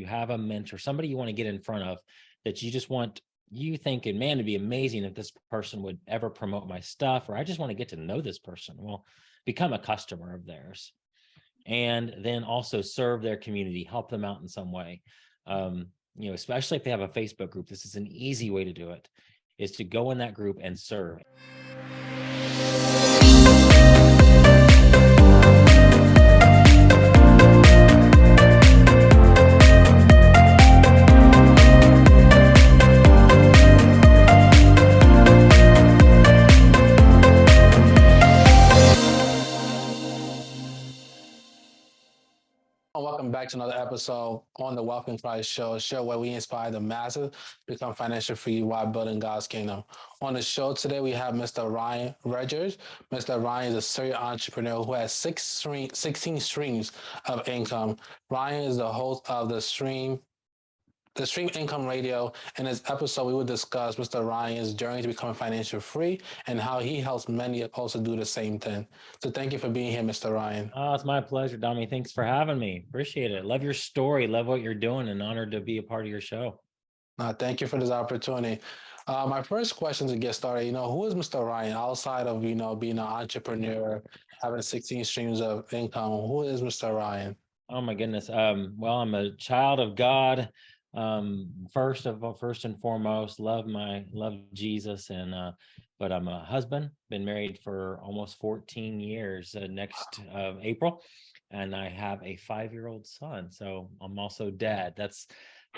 you have a mentor, somebody you want to get in front of that you just want, you thinking, man, it'd be amazing if this person would ever promote my stuff, or I just want to get to know this person. Well, become a customer of theirs, and then also serve their community, help them out in some way. Especially if they have a Facebook group, this is an easy way to do it, is to go in that group and serve. Welcome back to another episode on the Wealth and Christ Show, a show where we inspire the masses to become financially free while building God's kingdom. On the show today, we have Mr. Ryan Reger. Mr. Ryan is a serial entrepreneur who has 16 streams of income. Ryan is the host of the Stream Income Radio. In this episode, we will discuss Mr. Ryan's journey to becoming financially free and how he helps many also do the same thing. So thank you for being here, Mr. Ryan. Oh, it's my pleasure, Dommy. Thanks for having me. Appreciate it. Love your story. Love what you're doing, and honored to be a part of your show. Thank you for this opportunity. My first question to get started, who is Mr. Ryan outside of, being an entrepreneur, having 16 streams of income? Who is Mr. Ryan? Oh my goodness. Well, I'm a child of God. First and foremost, love Jesus, and but I'm a husband. Been married for almost 14 years. Next April, and I have a 5-year-old son. So I'm also dad. That's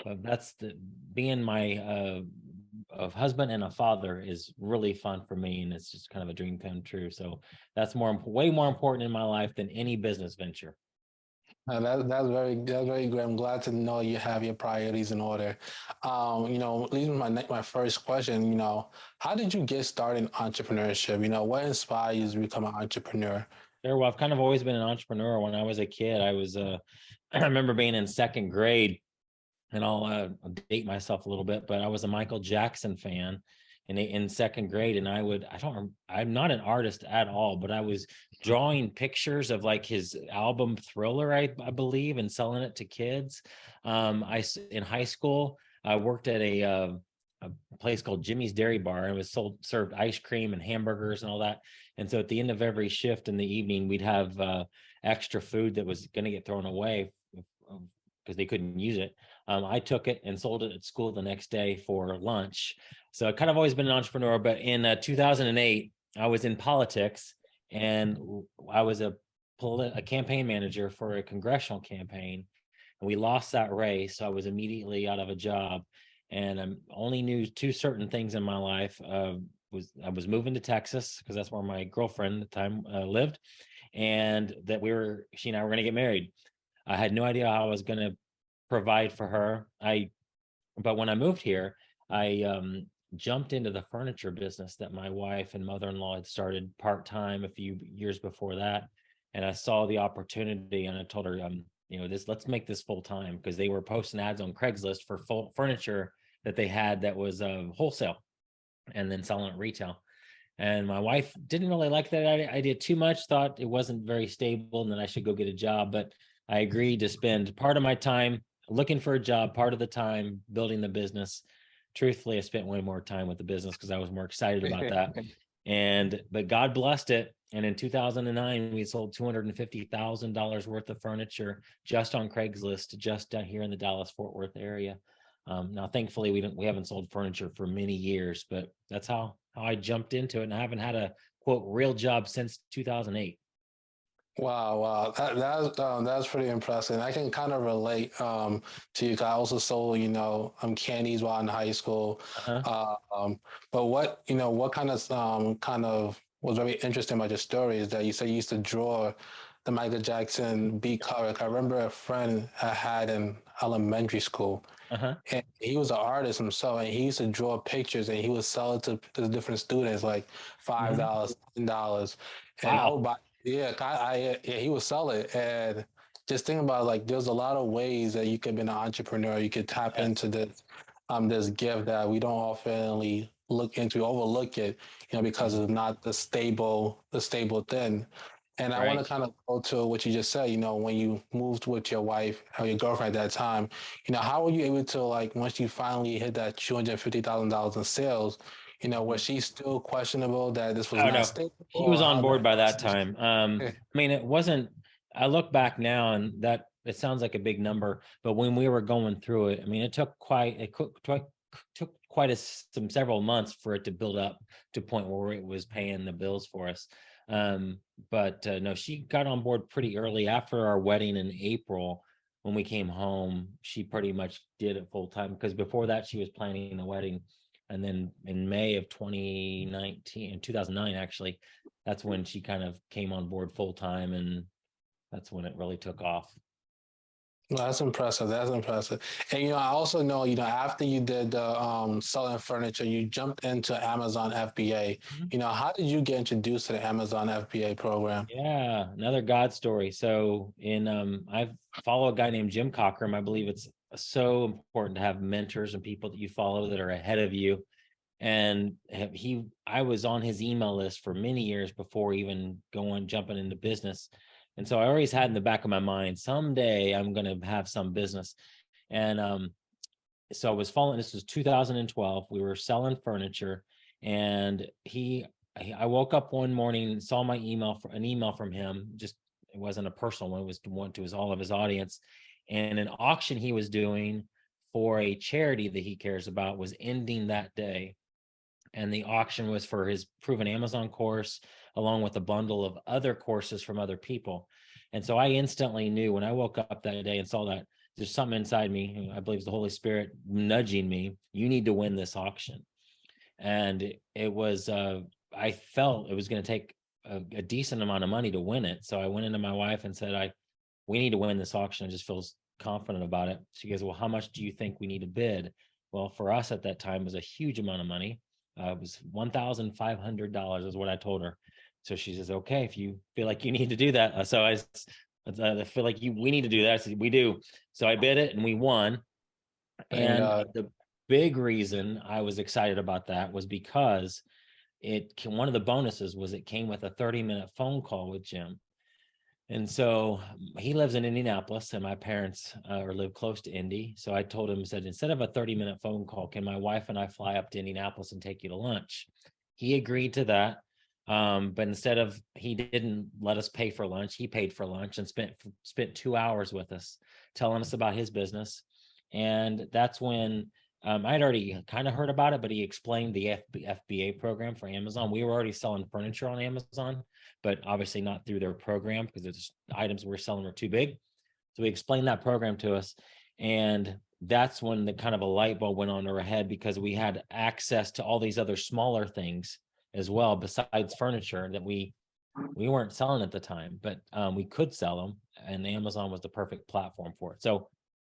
the being my husband and a father is really fun for me, and it's just kind of a dream come true. So that's way more important in my life than any business venture. That's very great. I'm glad to know you have your priorities in order. Leading my first question, how did you get started in entrepreneurship? What inspired you to become an entrepreneur? Sure. Well, I've kind of always been an entrepreneur. When I was a kid, I was I remember being in second grade, and I'll date myself a little bit, but I was a Michael Jackson fan in second grade, and I'm not an artist at all, but I was drawing pictures of like his album Thriller, I believe, and selling it to kids. In high school, I worked at a place called Jimmy's Dairy Bar, and it was served ice cream and hamburgers and all that. And so at the end of every shift in the evening, we'd have extra food that was going to get thrown away because they couldn't use it. I took it and sold it at school the next day for lunch. So I've kind of always been an entrepreneur, but in 2008, I was in politics, and I was a campaign manager for a congressional campaign, and we lost that race. So I was immediately out of a job, and I only knew two certain things in my life. I was moving to Texas because that's where my girlfriend at the time lived, and that she and I were going to get married. I had no idea how I was going to provide for her. But when I moved here, I jumped into the furniture business that my wife and mother-in-law had started part-time a few years before that. And I saw the opportunity, and I told her, let's make this full-time, because they were posting ads on Craigslist for full furniture that they had that was wholesale and then selling it retail. And my wife didn't really like that idea too much, thought it wasn't very stable and that I should go get a job. But I agreed to spend part of my time looking for a job, part of the time building the business. Truthfully, I spent way more time with the business because I was more excited about that. But God blessed it. And in 2009, we sold $250,000 worth of furniture just on Craigslist, just down here in the Dallas-Fort Worth area. Now, thankfully, we haven't sold furniture for many years, but that's how I jumped into it, and I haven't had a quote real job since 2008. Wow. That's pretty impressive. I can kind of relate to you. I also sold, candies while in high school. But what kind of was very interesting about your story is that you said you used to draw the Michael Jackson beat cover. I remember a friend I had in elementary school, and he was an artist himself, and he used to draw pictures, and he would sell it to the different students, like $5, $10. And Wow. he would sell it. And just think about, like, there's a lot of ways that you could be an entrepreneur. You could tap Yes. into this gift that we don't often look into, overlook it, because it's not the stable thing. And I want to Right. kind of go to what you just said, when you moved with your wife or your girlfriend at that time, how were you able to, like, once you finally hit that $250,000 in sales, was Mhm. she still questionable that this was Oh not no, stable, he was or on how board that by that conversation? time. I mean, it wasn't. I look back now, and that it sounds like a big number, but when we were going through it, I mean, it took quite some several months for it to build up to a point where it was paying the bills for us. Um, but no, she got on board pretty early after our wedding in April. When we came home, she pretty much did it full time because before that, she was planning the wedding. And then in May of 2019, 2009, actually, that's when she kind of came on board full time, and that's when it really took off. No, that's impressive. That's impressive. And I also know, after you did the selling furniture, you jumped into Amazon FBA. Mhm. How did you get introduced to the Amazon FBA program? Yeah, another God story. So I follow a guy named Jim Cockrum. I believe it's so important to have mentors and people that you follow that are ahead of you. And I was on his email list for many years before even jumping into business. And so I always had in the back of my mind, someday I'm going to have some business. And so I was following, this was 2012. We were selling furniture, and I woke up one morning, saw my email, for an email from him. Just, it wasn't a personal one, it was one to all of his audience. And an auction he was doing for a charity that he cares about was ending that day, and the auction was for his proven Amazon course, along with a bundle of other courses from other people. And so I instantly knew when I woke up that day and saw that, there's something inside me, I believe it's the Holy Spirit nudging me, you need to win this auction. And it was, I felt it was going to take a decent amount of money to win it. So I went into my wife and said, we need to win this auction. I just feel confident about it. She goes, well, how much do you think we need to bid? Well, for us at that time, it was a huge amount of money. It was $1,500 is what I told her. So she says, okay, if you feel like you need to do that. I feel like we need to do that. I said, we do. So I bid it and we won. Thank And God. the big reason I was excited about that was because one of the bonuses was it came with a 30-minute phone call with Jim. And so he lives in Indianapolis, and my parents live close to Indy. So I told him, said, instead of a 30-minute phone call, can my wife and I fly up to Indianapolis and take you to lunch? He agreed to that. But he didn't let us pay for lunch. He paid for lunch and spent 2 hours with us, telling us about his business. And that's when I'd already kind of heard about it, but he explained the FBA program for Amazon. We were already selling furniture on Amazon, but obviously not through their program because the items we're selling were too big. So he explained that program to us. And that's when the kind of a light bulb went on in our head, because we had access to all these other smaller things as well, besides furniture, that we weren't selling at the time, but we could sell them. And Amazon was the perfect platform for it. So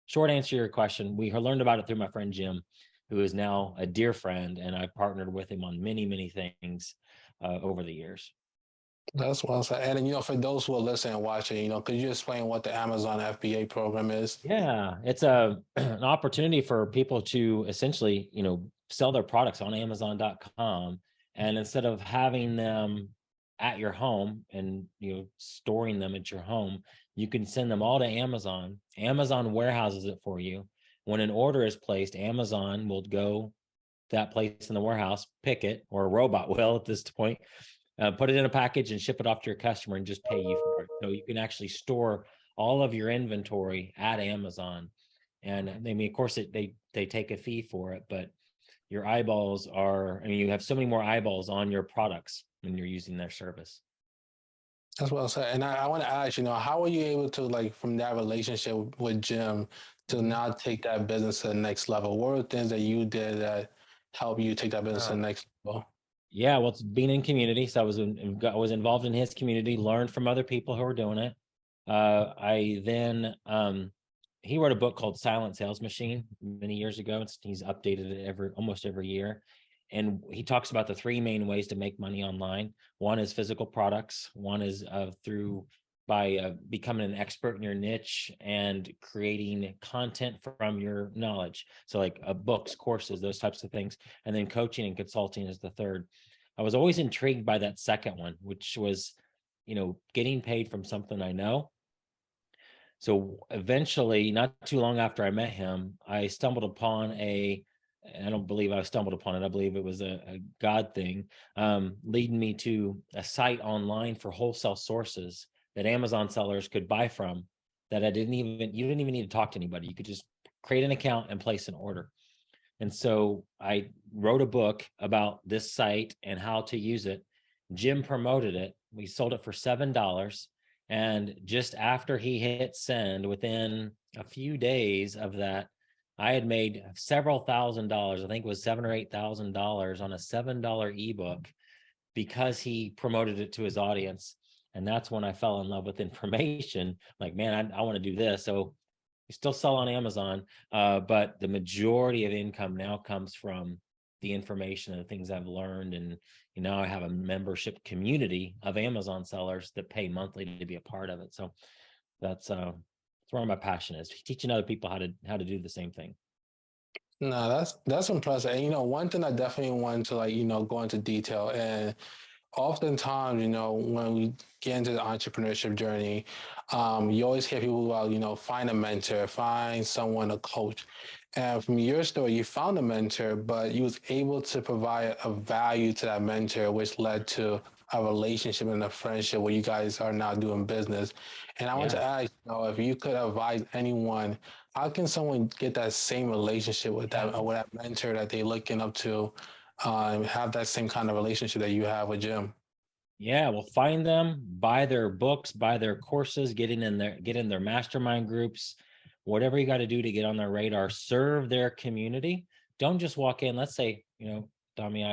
short answer to your question, we learned about it through my friend Jim, who is now a dear friend, and I partnered with him on many, many things over the years. That's well said. And for those who are listening and watching, could you explain what the Amazon FBA program is? Yeah, it's a an opportunity for people to essentially, sell their products on Amazon.com, and instead of having them at your home and storing them at your home, you can send them all to Amazon. Amazon warehouses it for you. When an order is placed, Amazon will go that place in the warehouse, pick it, or a robot will at this point, put it in a package and ship it off to your customer and just pay you for it. So you can actually store all of your inventory at Amazon. And I mean, of course, they take a fee for it, but your eyeballs are, I mean, you have so many more eyeballs on your products when you're using their service. That's well said. And I want to ask, how were you able to, like, from that relationship with Jim to Mhm. now take that business to the next level? What were things that you did that helped you take that business to the Oh. next level? Yeah, well, it's being in community. So I was involved in his community, learned from other people who were doing it. I then he wrote a book called Silent Sales Machine many years ago. He's updated it almost every year. And he talks about the three main ways to make money online. One is physical products. One is through by becoming an expert in your niche and creating content from your knowledge. So like books, courses, those types of things. And then coaching and consulting is the third. I was always intrigued by that second one, which was, getting paid from something I know. So eventually, not too long after I met him, I stumbled upon I don't believe I stumbled upon it. I believe it was a God thing, leading me to a site online for wholesale sources that Amazon sellers could buy from, that you didn't even need to talk to anybody. You could just create an account and place an order. And so I wrote a book about this site and how to use it. Jim promoted it. We sold it for $7. And just after he hit send, within a few days of that, I had made several $1,000s. I think it was $7,000 or $8,000 on a $7 ebook, because he promoted it to his audience. And that's when I fell in love with information. Like, man, I want to do this. So we still sell on Amazon, but the majority of income now comes from the information and the things I've learned. And I have a membership community of Amazon sellers that pay monthly to be a part of it. So that's where my passion is, teaching other people how to do the same thing. No, that's impressive. And one thing I definitely want to go into detail, and oftentimes, when we get into the entrepreneurship journey, you always hear people about, find a mentor, find someone, a coach. And from your story, you found a mentor, but you was able to provide a value to that mentor, which led to a relationship and a friendship where you guys are now doing business. And I want to ask, if you could advise anyone, how can someone get that same relationship with that mentor that they're looking up to, have that same kind of relationship that you have with Jim? Yeah, well, find them, buy their books, buy their courses, get in their mastermind groups, whatever you got to do to get on their radar, serve their community. Don't just walk in. Let's say, Tommy,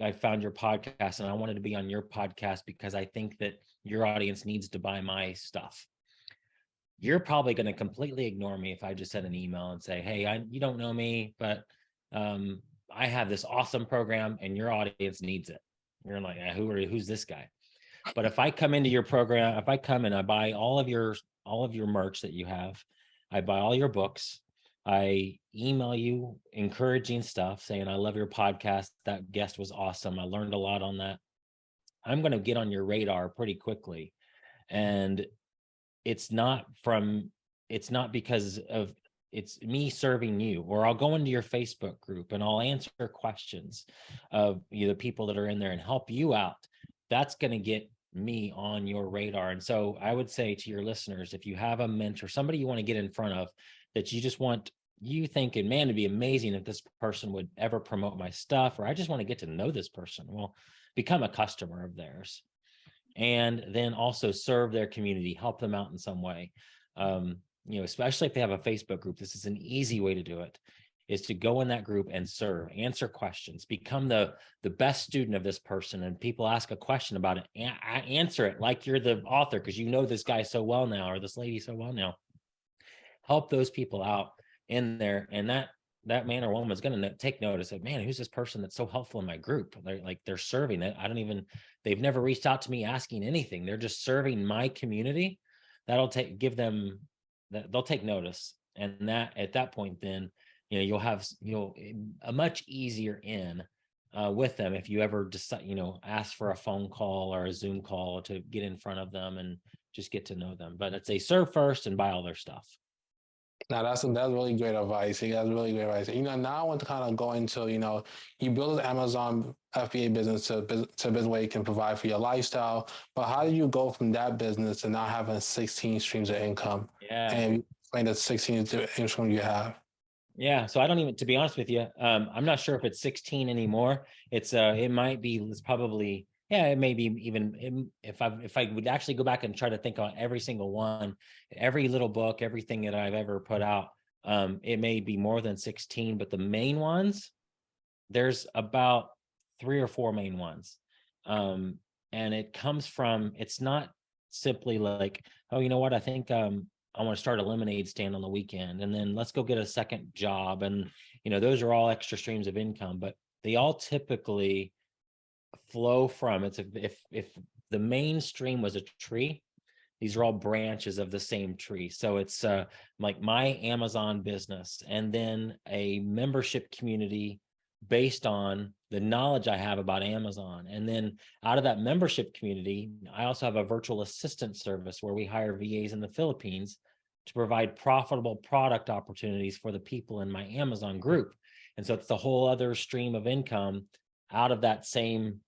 I found your podcast and I wanted to be on your podcast because I think that your audience needs to buy my stuff. You're probably going to completely ignore me if I just send an email and say, hey, you don't know me, but I have this awesome program and your audience needs it. You're like, who's this guy? But if I come into your program, if I come and I buy all of your merch that you have, I buy all your books, I email you encouraging stuff saying, I love your podcast. That guest was awesome. I learned a lot on that. I'm going to get on your radar pretty quickly. And it's not because of it's me serving you, or I'll go into your Facebook group and I'll answer questions of the people that are in there and help you out. That's going to get me on your radar. And so I would say to your listeners, if you have a mentor, somebody you want to get in front of, that you thinking, man, it'd be amazing if this person would ever promote my stuff, or I just want to get to know this person. Well, become a customer of theirs. And then also serve their community, help them out in some way. Especially if they have a Facebook group, this is an easy way to do it, is to go in that group and serve, answer questions, become the best student of this person. And people ask a question about it, and answer it like you're the author, because you know this guy so well now, or this lady so well now. Help those people out in there, and that man or woman is going to take notice of, man, who's this person that's so helpful in my group? They're serving it. They've never reached out to me asking anything. They're just serving my community. They'll take notice. And that at that point, then, you'll have a much easier in with them if you ever decide, ask for a phone call or a Zoom call to get in front of them and just get to know them. But it's a serve first and buy all their stuff. Now that's really great advice. That's really great advice. Now I want to kind of go into, you build an Amazon FBA business to a business where you can provide for your lifestyle. But how do you go from that business to now having 16 streams of income? Yeah. And explain the 16 income you have. Yeah. So I don't even, to be honest with you, I'm not sure if it's 16 anymore. It's probably, yeah, it may be even if I would actually go back and try to think on every single one, every little book, everything that I've ever put out, it may be more than 16, but the main ones, there's about 3 or 4 main ones. And it comes from, it's not simply like, oh, you know what, I think I want to start a lemonade stand on the weekend, and then let's go get a second job. And, those are all extra streams of income, but they all typically flow from, if the main stream was a tree, these are all branches of the same tree. So it's like my Amazon business, and then a membership community based on the knowledge I have about Amazon. And then out of that membership community, I also have a virtual assistant service where we hire VAs in the Philippines to provide profitable product opportunities for the people in my Amazon group. And so it's a whole other stream of income out of that same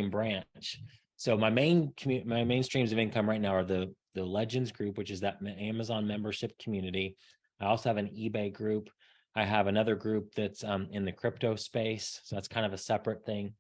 branch. So my main streams of income right now are the Legends group, which is that Amazon membership community. I also have an eBay group. I have another group that's in the crypto space. So that's kind of a separate thing.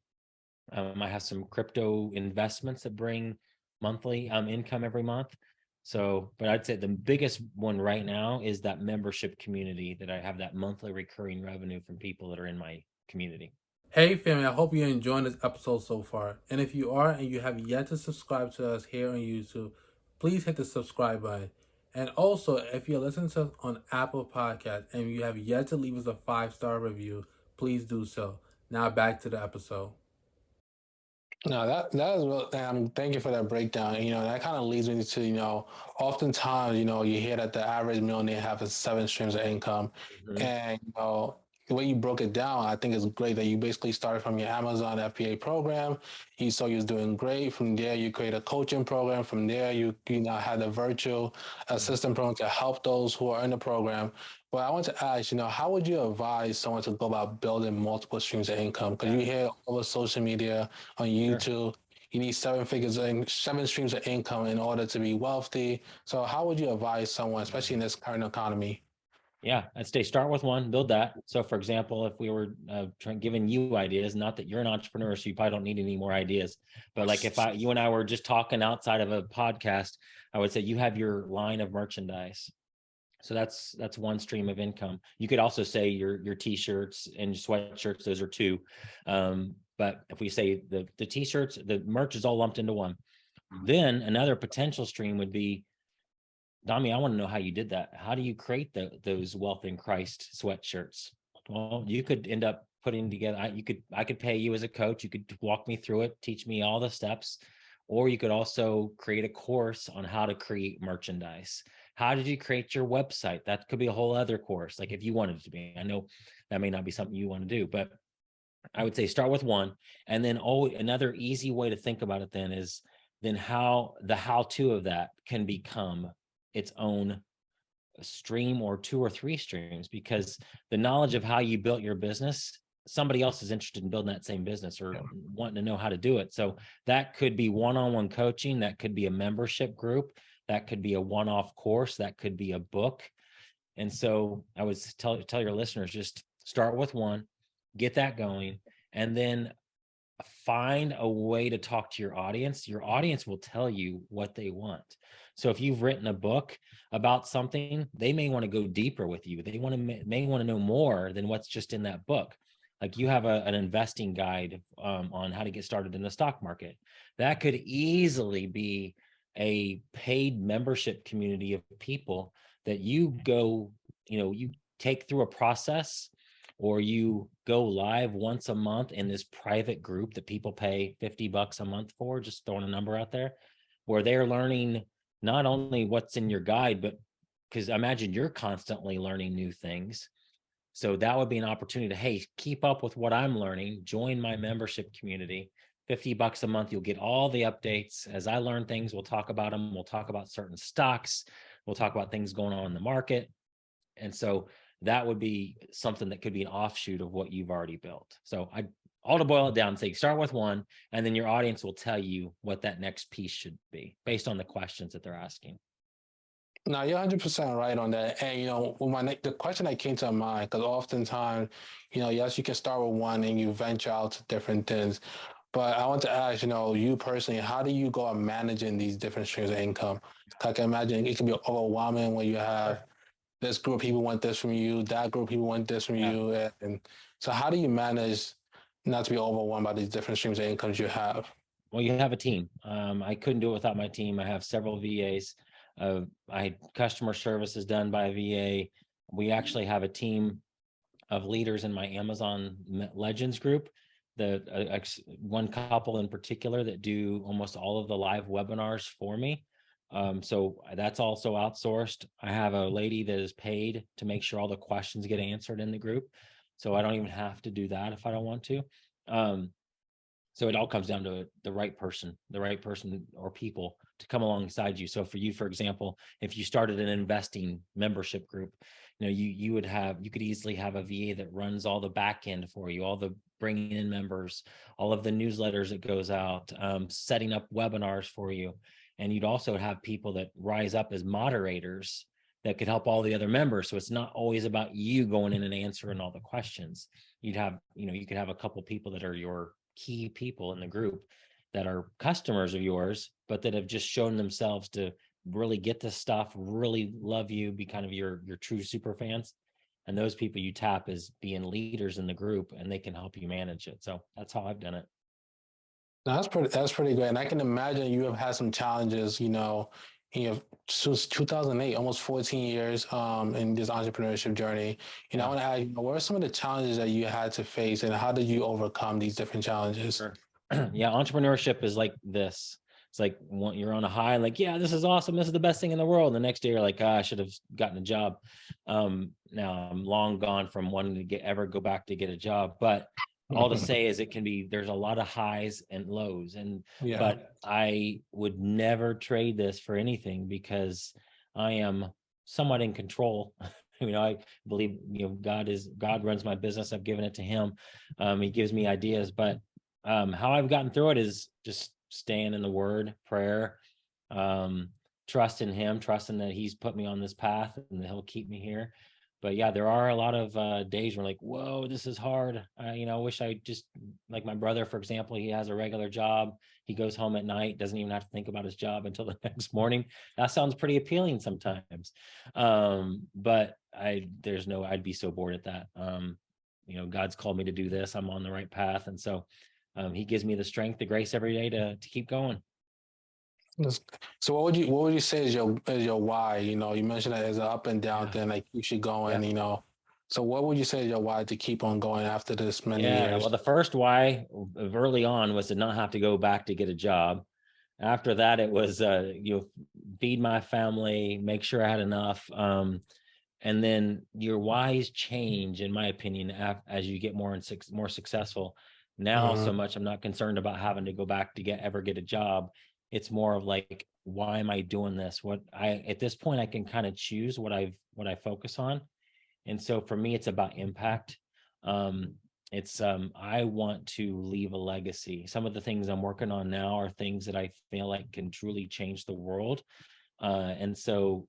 I have some crypto investments that bring monthly income every month. So, but I'd say the biggest one right now is that membership community that I have that monthly recurring revenue from people that are in my community. Hey family, I hope you're enjoying this episode so far. And if you are and you have yet to subscribe to us here on YouTube, please hit the subscribe button. And also, if you're listening to us on Apple Podcasts and you have yet to leave us a 5-star review, please do so. Now back to the episode. No, that is real. Thank you for that breakdown. That kind of leads me to oftentimes you hear that the average millionaire has 7 streams of income, Mhm. and the way you broke it down, I think is great that you basically started from your Amazon FBA program. You saw you was doing great. From there, you create a coaching program. From there, you now had a virtual assistant program to help those who are in the program. But I want to ask, how would you advise someone to go about building multiple streams of income? Because you hear all over social media, on Sure. YouTube, you need 7 figures and 7 streams of income in order to be wealthy. So, how would you advise someone, especially in this current economy? Yeah, I'd say start with one, build that. So, for example, if we were giving you ideas, not that you're an entrepreneur, so you probably don't need any more ideas, but like if you and I were just talking outside of a podcast, I would say you have your line of merchandise. So that's one stream of income. You could also say your t-shirts and sweatshirts; those are two. But if we say the t-shirts, the merch is all lumped into one. Then another potential stream would be, Dami, I want to know how you did that. How do you create those Wealth in Christ sweatshirts? Well, you could end up putting together. I could pay you as a coach. You could walk me through it, teach me all the steps, or you could also create a course on how to create merchandise. How did you create your website? That could be a whole other course. Like if you wanted it to be, I know that may not be something you want to do, but I would say start with one, and then another easy way to think about it then is then how to of that can become its own stream or 2 or 3 streams, because the knowledge of how you built your business, somebody else is interested in building that same business or wanting to know how to do it. So that could be one-on-one coaching, that could be a membership group, that could be a one-off course, that could be a book. And so I would tell your listeners, just start with one, get that going, and then find a way to talk to your audience. Your audience will tell you what they want. So if you've written a book about something, they may want to go deeper with you. They may want to know more than what's just in that book. Like you have an investing guide on how to get started in the stock market. That could easily be a paid membership community of people that you go, you take through a process, or you go live once a month in this private group that people pay $50 a month for, just throwing a number out there, where they're learning not only what's in your guide, but because I imagine you're constantly learning new things. So that would be an opportunity to, hey, keep up with what I'm learning, join my membership community. $50 a month, you'll get all the updates. As I learn things, we'll talk about them. We'll talk about certain stocks. We'll talk about things going on in the market. And so that would be something that could be an offshoot of what you've already built. So all to boil it down, say start with one, and then your audience will tell you what that next piece should be based on the questions that they're asking. No, you're 100% right on that. And the question that came to mind, because oftentimes, yes, you can start with one and you venture out to different things. But I want to ask, you personally, how do you go about managing these different streams of income? 'Cause I can imagine it can be overwhelming when you have Sure. this group of people want this from you, that group of people want this from Yeah. you, and so how do you manage not to be overwhelmed by these different streams of incomes you have? Well, you have a team. I couldn't do it without my team. I have several VAs. I customer service is done by a VA. We actually have a team of leaders in my Amazon Legends group. One couple in particular that do almost all of the live webinars for me. So that's also outsourced. I have a lady that is paid to make sure all the questions get answered in the group. So I don't even have to do that if I don't want to. Um, so it all comes down to the right person or people to come alongside you. So for you, for example, if you started an investing membership group, you could easily have a VA that runs all the back end for you, all the bringing in members, all of the newsletters that goes out, setting up webinars for you. And you'd also have people that rise up as moderators that could help all the other members. So it's not always about you going in and answering all the questions. You could have a couple people that are your key people in the group that are customers of yours, but that have just shown themselves to really get this stuff, really love you, be kind of your true super fans. And those people you tap as being leaders in the group, and they can help you manage it. So that's how I've done it. That's pretty great. And I can imagine you have had some challenges, since 2008, almost 14 years in this entrepreneurship journey. I want to ask, what are some of the challenges that you had to face and how did you overcome these different challenges? Sure. Yeah, entrepreneurship is like this. It's like you're on a high, like, yeah, this is awesome. This is the best thing in the world. And the next day you're like, I should have gotten a job. Now I'm long gone from wanting to ever go back to get a job. But all to say is there's a lot of highs and lows. But I would never trade this for anything because I am somewhat in control. I believe, God runs my business. I've given it to him. He gives me ideas, but how I've gotten through it is just staying in the word, prayer, trust in him, trusting that he's put me on this path and that he'll keep me here. But yeah, there are a lot of days where like, whoa, this is hard. I wish I just, like my brother, for example, he has a regular job. He goes home at night, doesn't even have to think about his job until the next morning. That sounds pretty appealing sometimes. But I'd be so bored at that. God's called me to do this. I'm on the right path. And so he gives me the strength, the grace every day to keep going. So what would you say is your why? You mentioned that as an up and down thing, like keeps you going. So what would you say is your why to keep on going after this many years? Well, the first why of early on was to not have to go back to get a job. After that, it was feed my family, make sure I had enough. And then your whys change, in my opinion, as you get more successful. Now, so much I'm not concerned about having to go back to ever get a job. It's more of like, why am I doing this? At this point, I can kind of choose what I focus on. And so for me, it's about impact. I want to leave a legacy. Some of the things I'm working on now are things that I feel like can truly change the world. And so,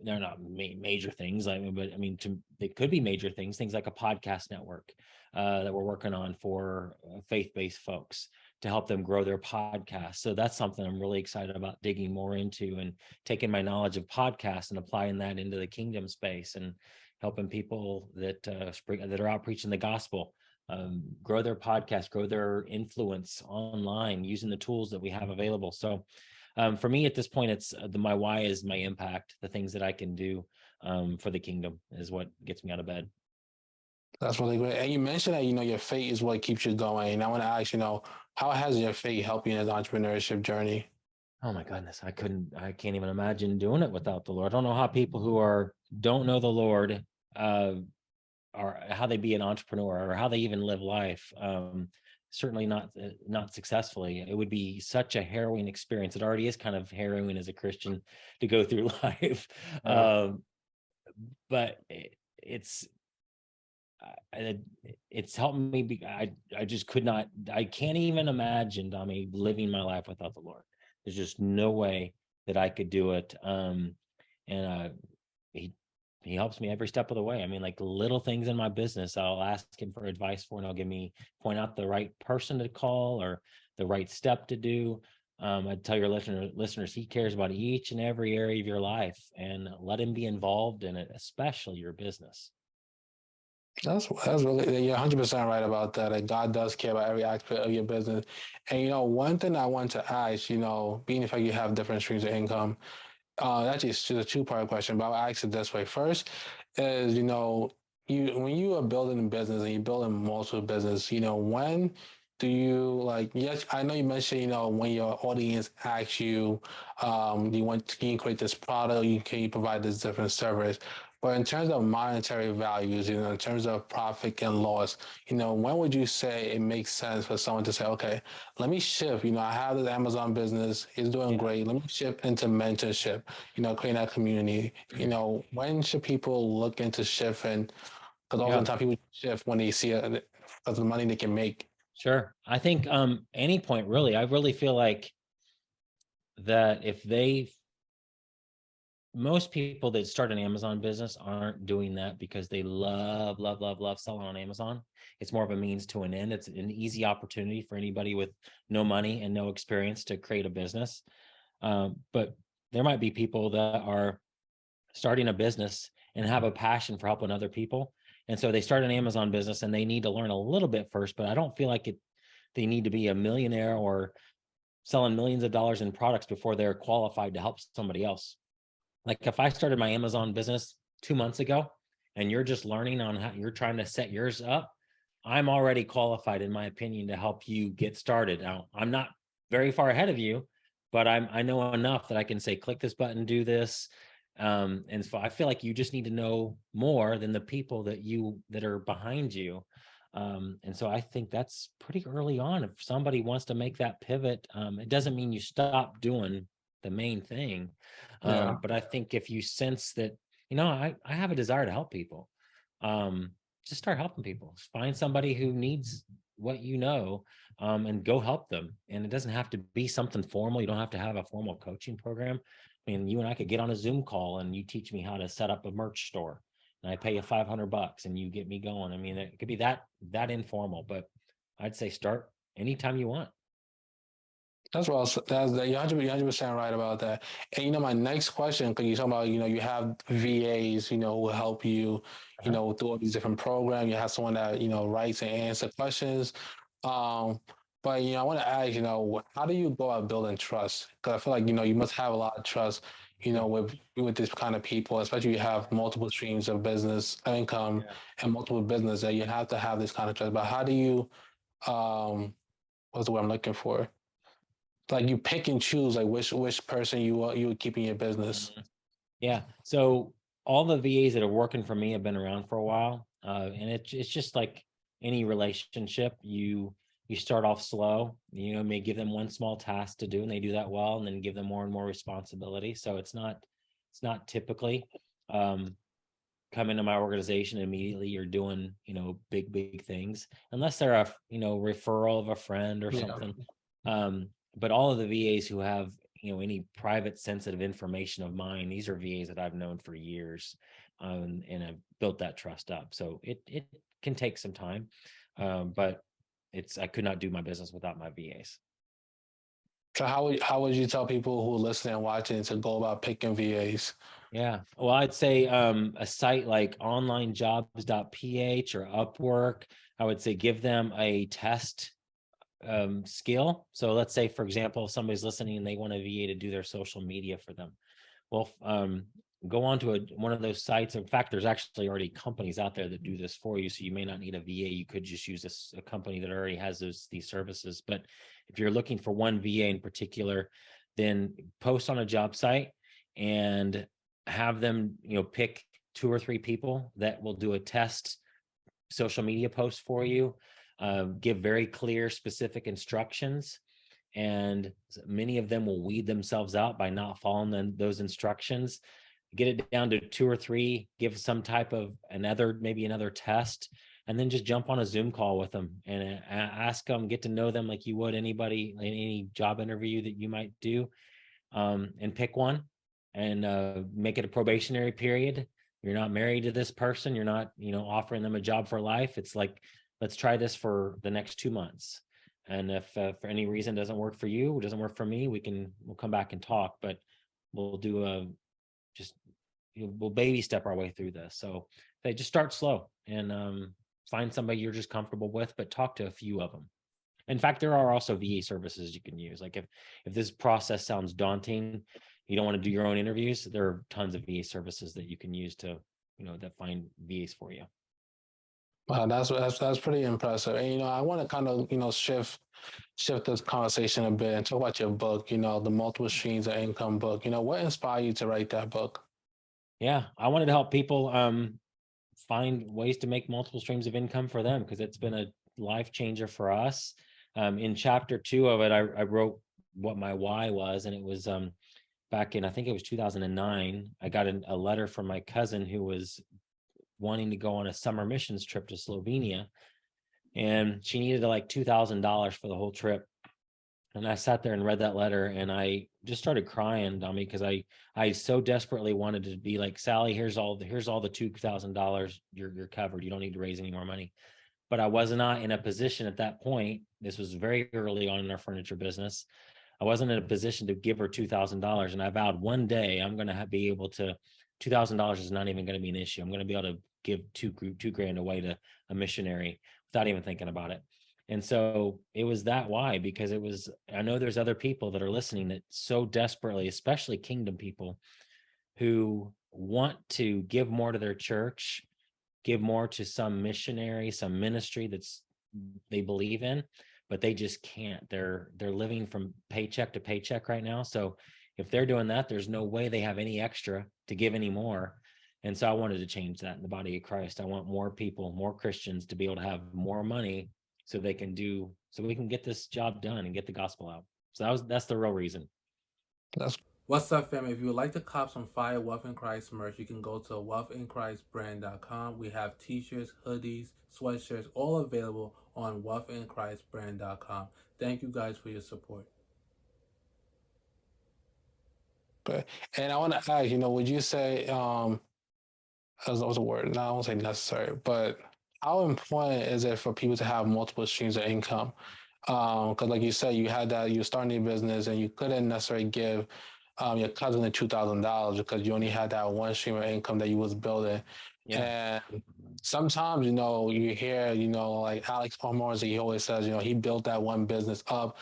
they're not major things. They could be major things like a podcast network that we're working on for faith-based folks to help them grow their podcast. So that's something I'm really excited about digging more into and taking my knowledge of podcasts and applying that into the kingdom space and helping people that are out preaching the gospel grow their podcast, grow their influence online using the tools that we have available. So for me at this point, it's my why is my impact. The things that I can do for the kingdom is what gets me out of bed. That's really great. And you mentioned that, your faith is what keeps you going. And I want to ask, how has your faith helped you in this entrepreneurship journey? Oh my goodness. I can't even imagine doing it without the Lord. I don't know how people who don't know the Lord or how they be an entrepreneur or how they even live life. Certainly not successfully. It would be such a harrowing experience. It already is kind of harrowing as a Christian to go through life. But it's helped me. I just could not. I can't even imagine, Dami, living my life without the Lord. There's just no way that I could do it. And he helps me every step of the way. I mean, like little things in my business, I'll ask him for advice for, and he'll point out the right person to call or the right step to do. I'd tell your listeners, he cares about each and every area of your life, and let him be involved in it, especially your business. That's really, you're 100% right about that. Like God does care about every aspect of your business. And one thing I want to ask, being the fact you have different streams of income, actually it's just a two-part question, but I'll ask it this way. First is, when you are building a business and you're building multiple business, when do you yes, I know you mentioned, when your audience asks you, can you create this product, can you provide this different service? But in terms of monetary values, in terms of profit and loss, when would you say it makes sense for someone to say, okay, let me shift, I have this Amazon business, it's doing great. Let me shift into mentorship, creating that community. When should people look into shifting? Because oftentimes people shift when they see it because of the money they can make. Sure. I think any point really. I really feel like that if most people that start an Amazon business aren't doing that because they love, love, love, love selling on Amazon. It's more of a means to an end. It's an easy opportunity for anybody with no money and no experience to create a business. But there might be people that are starting a business and have a passion for helping other people. And so they start an Amazon business and they need to learn a little bit first, but I don't feel like they need to be a millionaire or selling millions of dollars in products before they're qualified to help somebody else. Like if I started my Amazon business 2 months ago and you're just learning on how you're trying to set yours up, I'm already qualified, in my opinion, to help you get started. Now, I'm not very far ahead of you, but I know enough that I can say, click this button, do this. And so I feel like you just need to know more than the people that are behind you. And so I think that's pretty early on. If somebody wants to make that pivot, it doesn't mean you stop doing the main thing. But I think if you sense that, I have a desire to help people, just start helping people. Find somebody who needs what and go help them. And it doesn't have to be something formal. You don't have to have a formal coaching program. I mean, you and I could get on a Zoom call and you teach me how to set up a merch store and I pay you $500 and you get me going. I mean, it could be that informal, but I'd say start anytime you want. That's well. You're 100% right about that. And my next question, because you talk about you have VAs who will help you through all these different programs. You have someone that writes and answers questions. But I want to ask how do you go about building trust? Because I feel like you must have a lot of trust with this kind of people, especially you have multiple streams of business income and multiple business that you have to have this kind of trust. But how do you what's the word I'm looking for? Like you pick and choose like which person you would keep in your business. Yeah. So all the VAs that are working for me have been around for a while. And it's just like any relationship. You start off slow, may give them one small task to do and they do that well, and then give them more and more responsibility. So it's not typically come into my organization immediately you're doing, big things, unless they're a, referral of a friend or something. But all of the VAs who have, any private sensitive information of mine, these are VAs that I've known for years, and have built that trust up. So it can take some time, but I could not do my business without my VAs. So how would you tell people who are listening and watching to go about picking VAs? Yeah. Well, I'd say a site like onlinejobs.ph or Upwork, I would say give them a test skill. So let's say, for example, if somebody's listening and they want a VA to do their social media for them. Well, go on to one of those sites. In fact, there's actually already companies out there that do this for you. So you may not need a VA. You could just use a company that already has these services. But if you're looking for one VA in particular, then post on a job site and have them, pick 2 or 3 people that will do a test social media post for you. Give very clear, specific instructions, and many of them will weed themselves out by not following those instructions. Get it down to 2 or 3, give some type of maybe another test, and then just jump on a Zoom call with them and ask them, get to know them like you would anybody, any job interview that you might do, and pick one and make it a probationary period. You're not married to this person. You're not, offering them a job for life. It's like, let's try this for the next 2 months. And if for any reason it doesn't work for you, it doesn't work for me, we'll come back and talk, but we'll do we'll baby step our way through this. So they just start slow and find somebody you're just comfortable with, but talk to a few of them. In fact, there are also VA services you can use. Like if this process sounds daunting, you don't want to do your own interviews, there are tons of VA services that you can use to, that find VAs for you. Wow, that's pretty impressive. And I want to kind of shift this conversation a bit and talk about your book. The multiple streams of income book. What inspired you to write that book? Yeah, I wanted to help people find ways to make multiple streams of income for them because it's been a life changer for us. In chapter 2 of it, I wrote what my why was, and it was back in, I think it was 2009. I got a letter from my cousin who was wanting to go on a summer missions trip to Slovenia, and she needed like $2,000 for the whole trip. And I sat there and read that letter, and I just started crying, Dummy, because I so desperately wanted to be like, Sally, here's all the $2,000. You're covered. You don't need to raise any more money. But I was not in a position at that point. This was very early on in our furniture business. I wasn't in a position to give her $2,000, and I vowed one day I'm going to be able to. $2,000 is not even going to be an issue. I'm going to be able to give two grand away to a missionary without even thinking about it. And so it was that why, because it was, I know there's other people that are listening that so desperately, especially kingdom people, who want to give more to their church, give more to some missionary, some ministry that's they believe in, but they just can't. They're living from paycheck to paycheck right now. So if they're doing that, there's no way they have any extra to give anymore. And so I wanted to change that in the body of Christ. I want more people, more Christians to be able to have more money so we can get this job done and get the gospel out. So that's the real reason. That's What's up, fam? If you would like to cop some fire Wealth in Christ merch, you can go to wealthinchristbrand.com. We have t-shirts, hoodies, sweatshirts, all available on wealthinchristbrand.com. Thank you guys for your support. good. And I want to ask, would you say, as was a word, no, I won't say necessary, but how important is it for people to have multiple streams of income? Because like you said, you had that, you were starting your business and you couldn't necessarily give your cousin the $2,000 because you only had that one stream of income that you was building. Yeah. And sometimes, you hear, like Alex Palmore, he always says, he built that one business up,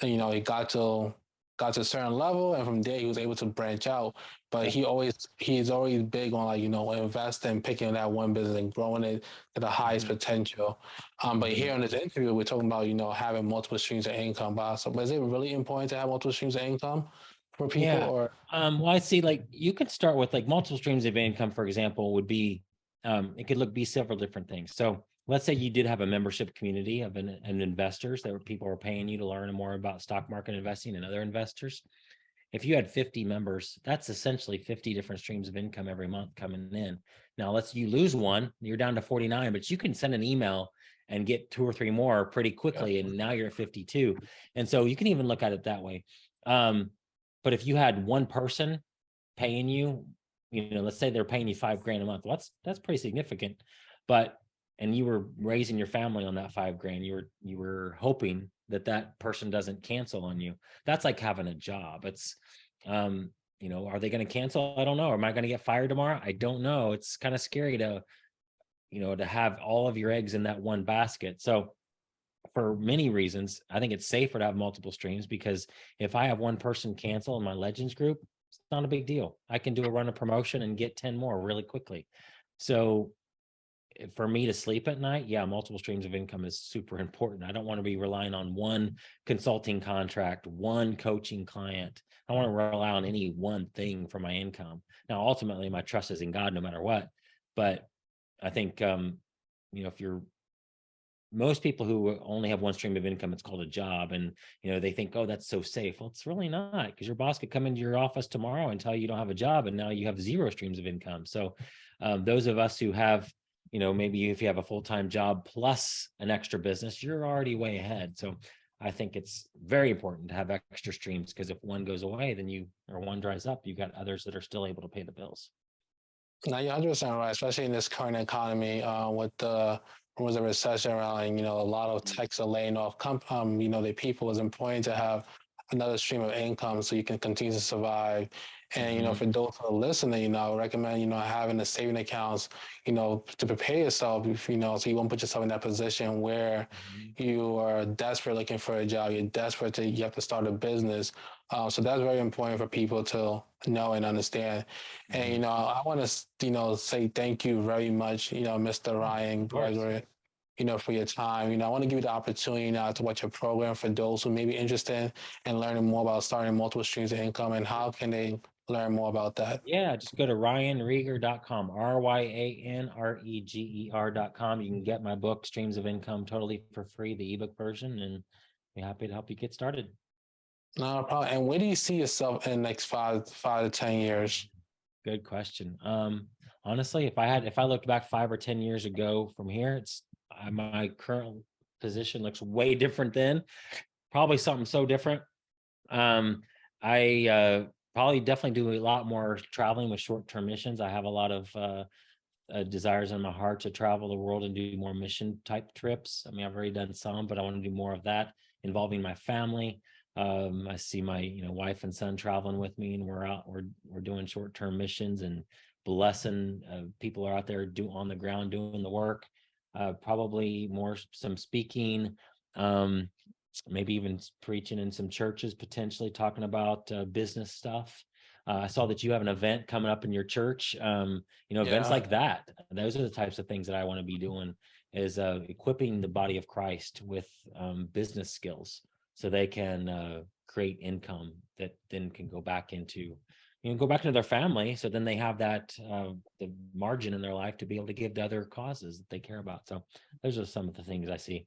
and, he got to a certain level, and from there he was able to branch out. But he's always big on, like, investing, picking that one business and growing it to the highest potential. But here in this interview, we're talking about, having multiple streams of income. But is it really important to have multiple streams of income for people? Yeah. Or Well, I see, like, you could start with like multiple streams of income, for example, would be it could be several different things. So let's say you did have a membership community of an investors that were people are paying you to learn more about stock market investing and other investors. If you had 50 members, that's essentially 50 different streams of income every month coming in. Now, let's you lose one, you're down to 49, but you can send an email and get 2 or 3 more pretty quickly, and now you're at 52. And so you can even look at it that way. But if you had one person paying you, let's say they're paying you $5,000 a month, well, that's pretty significant. But and you were raising your family on that $5,000, you were hoping that person doesn't cancel on you. That's like having a job. It's are they going to cancel? I don't know. Am I going to get fired tomorrow? I don't know. It's kind of scary to have all of your eggs in that one basket. So for many reasons, I think it's safer to have multiple streams, because if I have one person cancel in my Legends group, it's not a big deal. I can do a run of promotion and get 10 more really quickly. So for me to sleep at night, yeah, multiple streams of income is super important. I don't want to be relying on one consulting contract, one coaching client. I want to rely on any one thing for my income. Now, ultimately, my trust is in God no matter what. But I think, if you're most people who only have one stream of income, it's called a job, and they think, oh, that's so safe. Well, it's really not, because your boss could come into your office tomorrow and tell you don't have a job, and now you have 0 streams of income. So those of us who have, maybe if you have a full-time job plus an extra business, you're already way ahead. So I think it's very important to have extra streams, because if one goes away, then one dries up, you've got others that are still able to pay the bills. No, you're 100% right, especially in this current economy with the rumors of recession around, a lot of techs are laying off, the people. It's important to have another stream of income so you can continue to survive. And, for those who are listening, I would recommend, having the saving accounts, to prepare yourself, so you won't put yourself in that position where you are desperate looking for a job, you have to start a business. So that's very important for people to know and understand. And, I want to, say thank you very much, Mr. Ryan Gregory, for your time. I want to give you the opportunity now to watch your program for those who may be interested in learning more about starting multiple streams of income, and how can they learn more about that? Yeah, just go to ryanreger.com, RYANREGER.com. You can get my book, Streams of Income, totally for free, the ebook version, and be happy to help you get started. No problem. And where do you see yourself in the next 5 to 10 years? Good question. Honestly, if I looked back 5 or 10 years ago from here, it's my current position looks way different then. Probably something so different. I probably definitely do a lot more traveling with short-term missions. I have a lot of desires in my heart to travel the world and do more mission type trips. I mean, I've already done some, but I want to do more of that involving my family. I see my wife and son traveling with me, and we're doing short-term missions and blessing people are out there on the ground doing the work. Probably more some speaking, maybe even preaching in some churches, potentially talking about business stuff. I saw that you have an event coming up in your church. Events Yeah. like that. Those are the types of things that I want to be doing, is equipping the body of Christ with business skills so they can create income that then can go back into their family. So then they have that the margin in their life to be able to give to other causes that they care about. So those are some of the things I see.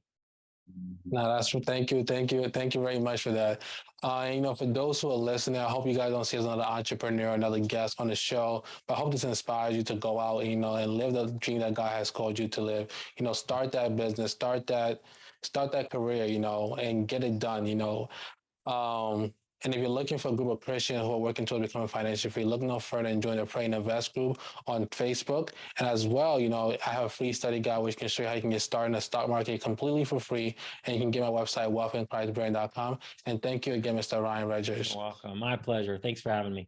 No, that's thank you, thank you very much for that. For those who are listening, I hope you guys don't see as another entrepreneur, another guest on the show. But I hope this inspires you to go out, and live the dream that God has called you to live. Start that business, start that career, and get it done. And if you're looking for a group of Christians who are working towards becoming financially free, look no further and join the Pray and Invest group on Facebook. And as well, I have a free study guide which can show you how you can get started in the stock market completely for free. And you can get my website, wealthinchristbrand.com. And thank you again, Mr. Ryan Reger. You're welcome. My pleasure. Thanks for having me.